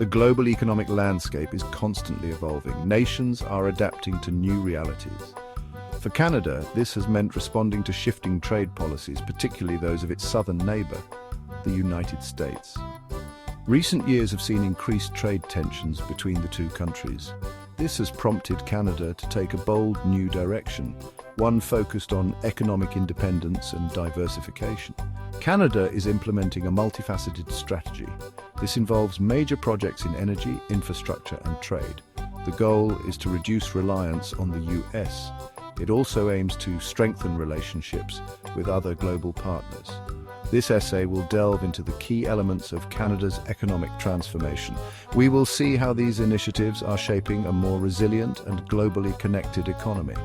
The global economic landscape is constantly evolving. Nations are adapting to new realities. For Canada, this has meant responding to shifting trade policies, particularly those of its southern neighbour, the United States. Recent years have seen increased trade tensions between the two countries. This has prompted Canada to take a bold new direction, one focused on economic independence and diversification. Canada is implementing a multifaceted strategy. This involves major projects in energy, infrastructure and trade. The goal is to reduce reliance on the US. It also aims to strengthen relationships with other global partners. This essay will delve into the key elements of Canada's economic transformation. We will see how these initiatives are shaping a more resilient and globally connected economy.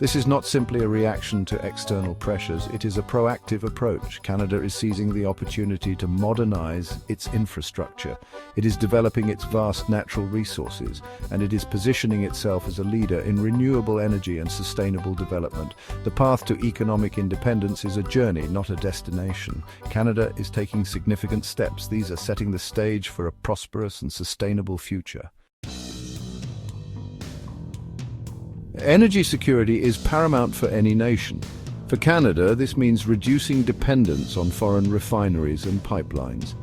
This is not simply a reaction to external pressures, it is a proactive approach. Canada is seizing the opportunity to modernize its infrastructure. It is developing its vast natural resources, and it is positioning itself as a leader in renewable energy and sustainable development. The path to economic independence is a journey, not a destination. Canada is taking significant steps. These are setting the stage for a prosperous and sustainable future. Energy security is paramount for any nation. For Canada, this means reducing dependence on foreign refineries and pipelines.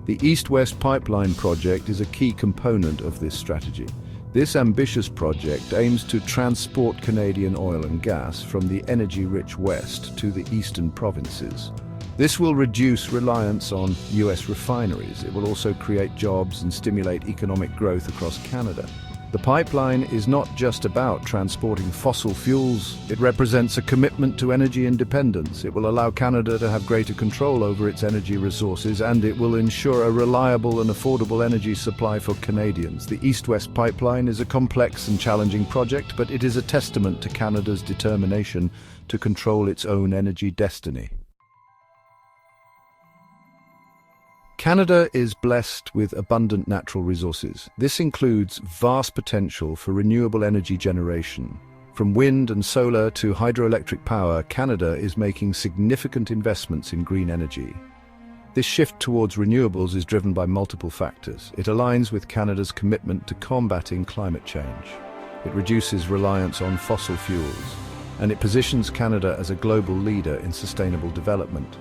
The East-West Pipeline project is a key component of this strategy. This ambitious project aims to transport Canadian oil and gas from the energy-rich West to the eastern provinces. This will reduce reliance on US refineries. It will also create jobs and stimulate economic growth across Canada. The pipeline is not just about transporting fossil fuels, it represents a commitment to energy independence. It will allow Canada to have greater control over its energy resources, and it will ensure a reliable and affordable energy supply for Canadians. The East-West Pipeline is a complex and challenging project, but it is a testament to Canada's determination to control its own energy destiny. Canada is blessed with abundant natural resources. This includes vast potential for renewable energy generation. From wind and solar to hydroelectric power, Canada is making significant investments in green energy. This shift towards renewables is driven by multiple factors. It aligns with Canada's commitment to combating climate change. It reduces reliance on fossil fuels, and it positions Canada as a global leader in sustainable development.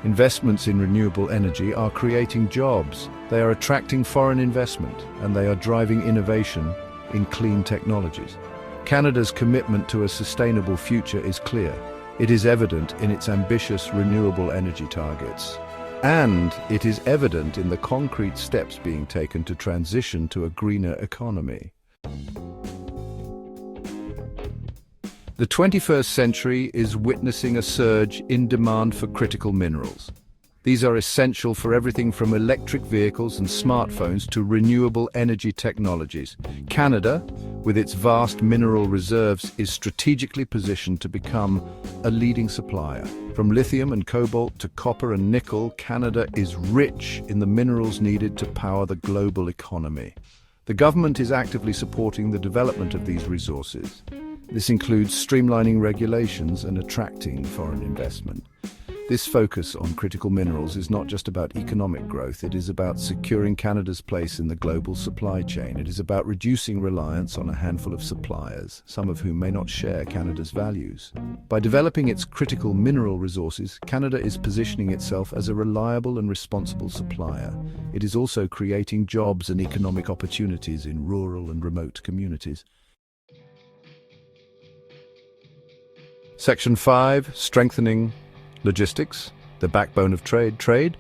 Investments in renewable energy are creating jobs, they are attracting foreign investment, and they are driving innovation in clean technologies. Canada's commitment to a sustainable future is clear. It is evident in its ambitious renewable energy targets. And it is evident in the concrete steps being taken to transition to a greener economy. The 21st century is witnessing a surge in demand for critical minerals. These are essential for everything from electric vehicles and smartphones to renewable energy technologies. Canada, with its vast mineral reserves, is strategically positioned to become a leading supplier. From lithium and cobalt to copper and nickel, Canada is rich in the minerals needed to power the global economy. The government is actively supporting the development of these resources. This includes streamlining regulations and attracting foreign investment. This focus on critical minerals is not just about economic growth, it is about securing Canada's place in the global supply chain. It is about reducing reliance on a handful of suppliers, some of whom may not share Canada's values. By developing its critical mineral resources, Canada is positioning itself as a reliable and responsible supplier. It is also creating jobs and economic opportunities in rural and remote communities. Section 5, Strengthening Logistics, the backbone of trade. Trade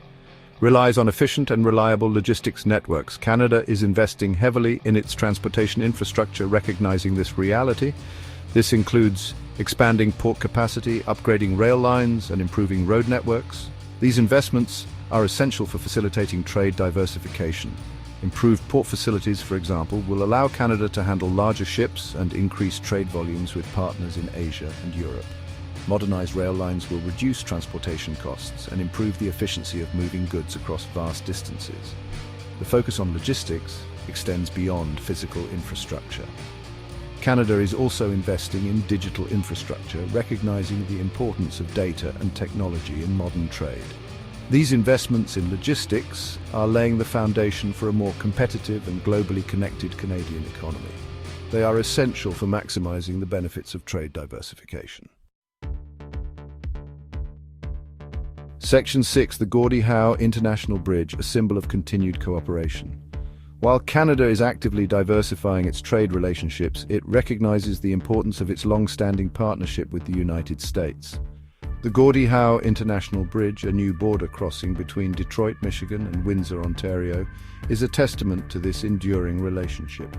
relies on efficient and reliable logistics networks. Canada is investing heavily in its transportation infrastructure, recognizing this reality. This includes expanding port capacity, upgrading rail lines, and improving road networks. These investments are essential for facilitating trade diversification. Improved port facilities, for example, will allow Canada to handle larger ships and increase trade volumes with partners in Asia and Europe. Modernized rail lines will reduce transportation costs and improve the efficiency of moving goods across vast distances. The focus on logistics extends beyond physical infrastructure. Canada is also investing in digital infrastructure, recognizing the importance of data and technology in modern trade. These investments in logistics are laying the foundation for a more competitive and globally connected Canadian economy. They are essential for maximizing the benefits of trade diversification. Section 6, the Gordie Howe International Bridge, a symbol of continued cooperation. While Canada is actively diversifying its trade relationships, it recognizes the importance of its long-standing partnership with the United States. The Gordie Howe International Bridge, a new border crossing between Detroit, Michigan and Windsor, Ontario, is a testament to this enduring relationship.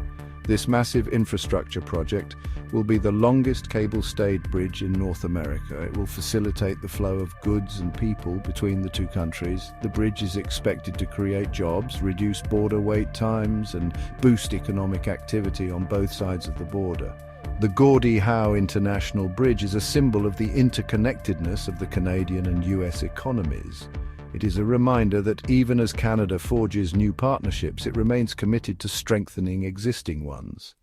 This massive infrastructure project will be the longest cable-stayed bridge in North America. It will facilitate the flow of goods and people between the two countries. The bridge is expected to create jobs, reduce border wait times, and boost economic activity on both sides of the border. The Gordie Howe International Bridge is a symbol of the interconnectedness of the Canadian and US economies. It is a reminder that even as Canada forges new partnerships, it remains committed to strengthening existing ones.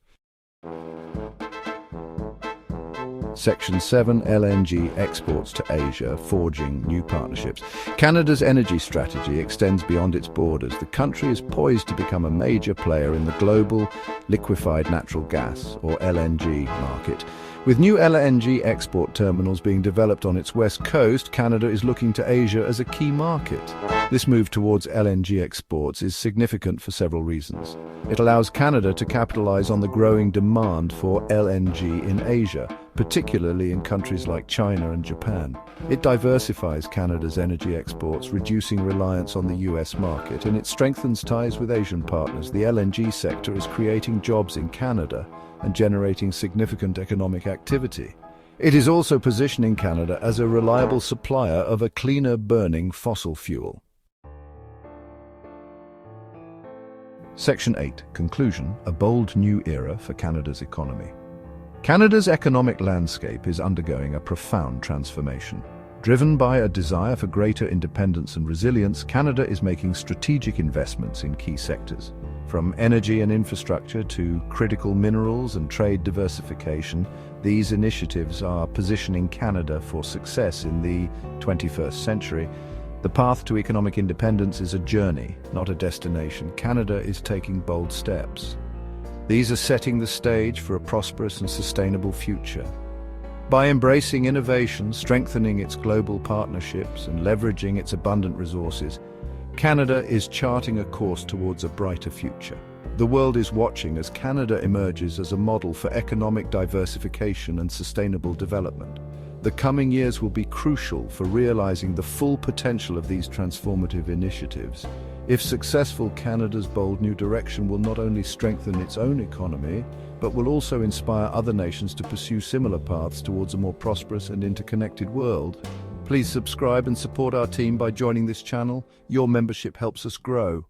Section 7, LNG exports to Asia, forging new partnerships. Canada's energy strategy extends beyond its borders. The country is poised to become a major player in the global liquefied natural gas, or LNG, market. With new LNG export terminals being developed on its west coast, Canada is looking to Asia as a key market. This move towards LNG exports is significant for several reasons. It allows Canada to capitalize on the growing demand for LNG in Asia, particularly in countries like China and Japan. It diversifies Canada's energy exports, reducing reliance on the US market, and it strengthens ties with Asian partners. The LNG sector is creating jobs in Canada and generating significant economic activity. It is also positioning Canada as a reliable supplier of a cleaner-burning fossil fuel. Section 8, Conclusion, a bold new era for Canada's economy. Canada's economic landscape is undergoing a profound transformation. Driven by a desire for greater independence and resilience, Canada is making strategic investments in key sectors. From energy and infrastructure to critical minerals and trade diversification, these initiatives are positioning Canada for success in the 21st century. The path to economic independence is a journey, not a destination. Canada is taking bold steps. These are setting the stage for a prosperous and sustainable future. By embracing innovation, strengthening its global partnerships, and leveraging its abundant resources, Canada is charting a course towards a brighter future. The world is watching as Canada emerges as a model for economic diversification and sustainable development. The coming years will be crucial for realizing the full potential of these transformative initiatives. If successful, Canada's bold new direction will not only strengthen its own economy, but will also inspire other nations to pursue similar paths towards a more prosperous and interconnected world. Please subscribe and support our team by joining this channel. Your membership helps us grow.